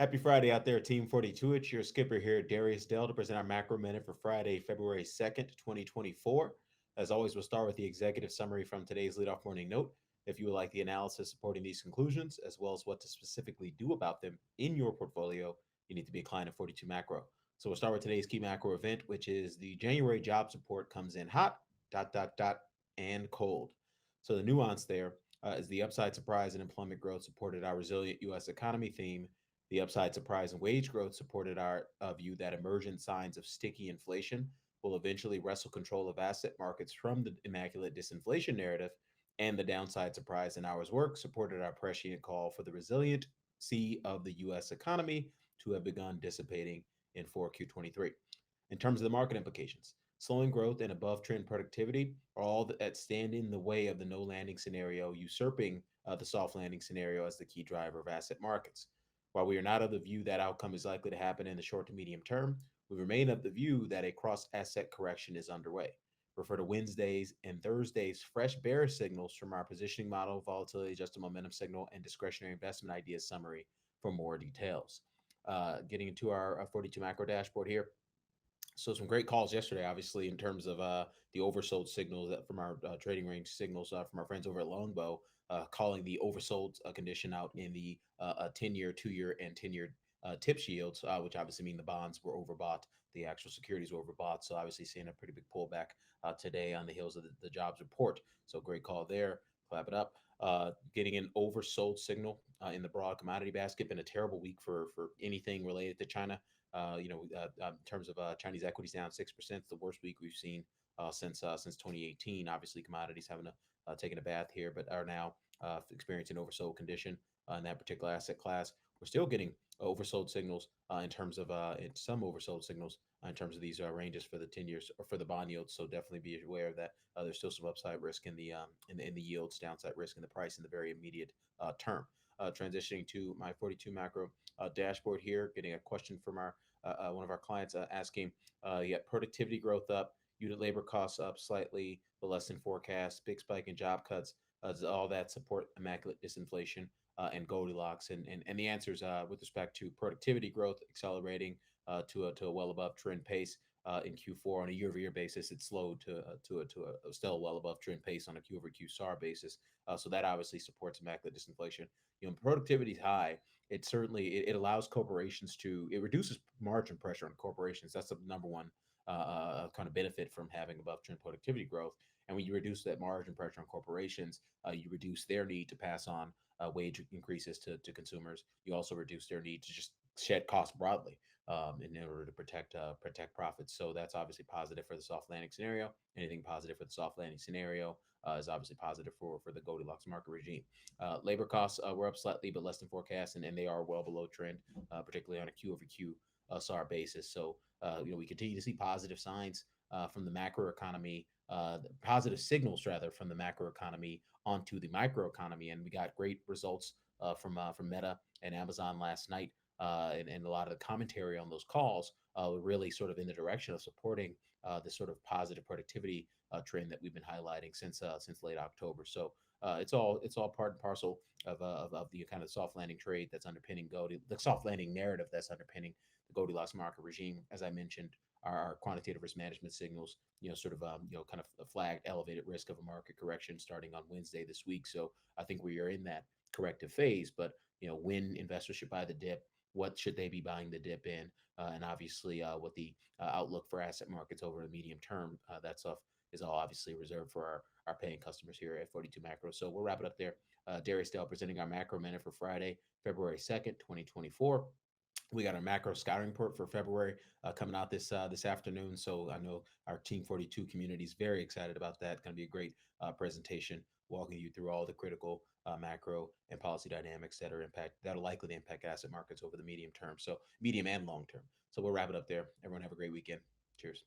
Happy Friday out there, Team 42. It's your skipper here, Darius Dale, to present our macro minute for Friday, February 2nd, 2024. As always, we'll start with the executive summary from today's leadoff morning note. If you would like the analysis supporting these conclusions, as well as what to specifically do about them in your portfolio, you need to be a client of 42 Macro. So we'll start with today's key macro event, which is the January jobs report comes in hot, and cold. So the nuance there is the upside surprise and employment growth supported our resilient U.S. economy theme. The upside surprise and wage growth supported our view that emergent signs of sticky inflation will eventually wrestle control of asset markets from the immaculate disinflation narrative. And the downside surprise in hours work supported our prescient call for the resiliency of the U.S. economy to have begun dissipating in 4Q23. In terms of the market implications, slowing growth and above trend productivity are all that stand in the way of the no landing scenario, usurping the soft landing scenario as the key driver of asset markets. While we are not of the view that outcome is likely to happen in the short to medium term, we remain of the view that a cross asset correction is underway. Refer to Wednesday's and Thursday's fresh bearish signals from our positioning model, volatility adjusted momentum signal, and discretionary investment ideas summary for more details. Getting into our 42 macro dashboard here. So some great calls yesterday, obviously, in terms of the oversold signals that from our trading range signals from our friends over at Longbow, calling the oversold condition out in the 10-year, 2-year, and 10-year tips yields, which obviously mean the bonds were overbought, the actual securities were overbought. So obviously seeing a pretty big pullback today on the heels of the jobs report. So great call there. Clap it up. Getting an oversold signal in the broad commodity basket. Been a terrible week for anything related to China. In terms of Chinese equities down 6%, it's the worst week we've seen since 2018. Obviously, commodities having taken a bath here, but are now experiencing oversold condition in that particular asset class. We're still getting oversold signals in terms of some oversold signals in terms of these ranges for the 10 years or for the bond yields. So definitely be aware of that. There's still some upside risk in the yields, downside risk in the price in the very immediate term. Transitioning to my 42 macro dashboard here, getting a question from our one of our clients asking, productivity growth up, unit labor costs up slightly, but less than forecast, big spike in job cuts. Does all that support immaculate disinflation and Goldilocks? And the answers with respect to productivity growth accelerating to a well above trend pace. In Q4 on a year-over-year basis, it slowed to a still well above trend pace on a Q-over-Q SAR basis. So that obviously supports immaculate disinflation. Productivity is high. It allows corporations it reduces margin pressure on corporations. That's the number one kind of benefit from having above trend productivity growth. And when you reduce that margin pressure on corporations, you reduce their need to pass on wage increases to consumers. You also reduce their need to just shed costs broadly in order to protect profits. So that's obviously positive for the soft landing scenario. Anything positive for the soft landing scenario is obviously positive for the Goldilocks market regime. Labor costs were up slightly, but less than forecast, and they are well below trend, particularly on a Q over Q SAR basis. So we continue to see positive signs from the macro economy, positive signals rather from the macro economy onto the micro economy, and we got great results from Meta and Amazon last night, and a lot of the commentary on those calls were really sort of in the direction of supporting the sort of positive productivity trend that we've been highlighting since late October. So it's all part and parcel of the kind of soft landing trade that's underpinning the soft landing narrative that's underpinning the Goldilocks market regime. As I mentioned, our quantitative risk management signals, kind of flagged elevated risk of a market correction starting on Wednesday this week. So I think we are in that corrective phase. But when investors should buy the dip, what should they be buying the dip in, and obviously what the outlook for asset markets over the medium term. That stuff is all obviously reserved for our paying customers here at 42 Macro. So we'll wrap it up there. Darius Dale presenting our macro minute for Friday, February 2nd, 2024. We got our macro scouting report for February coming out this afternoon. So I know our Team 42 community is very excited about that. Going to be a great presentation walking you through all the critical macro and policy dynamics that'll likely impact asset markets over the medium term. So medium and long term. So we'll wrap it up there. Everyone have a great weekend. Cheers.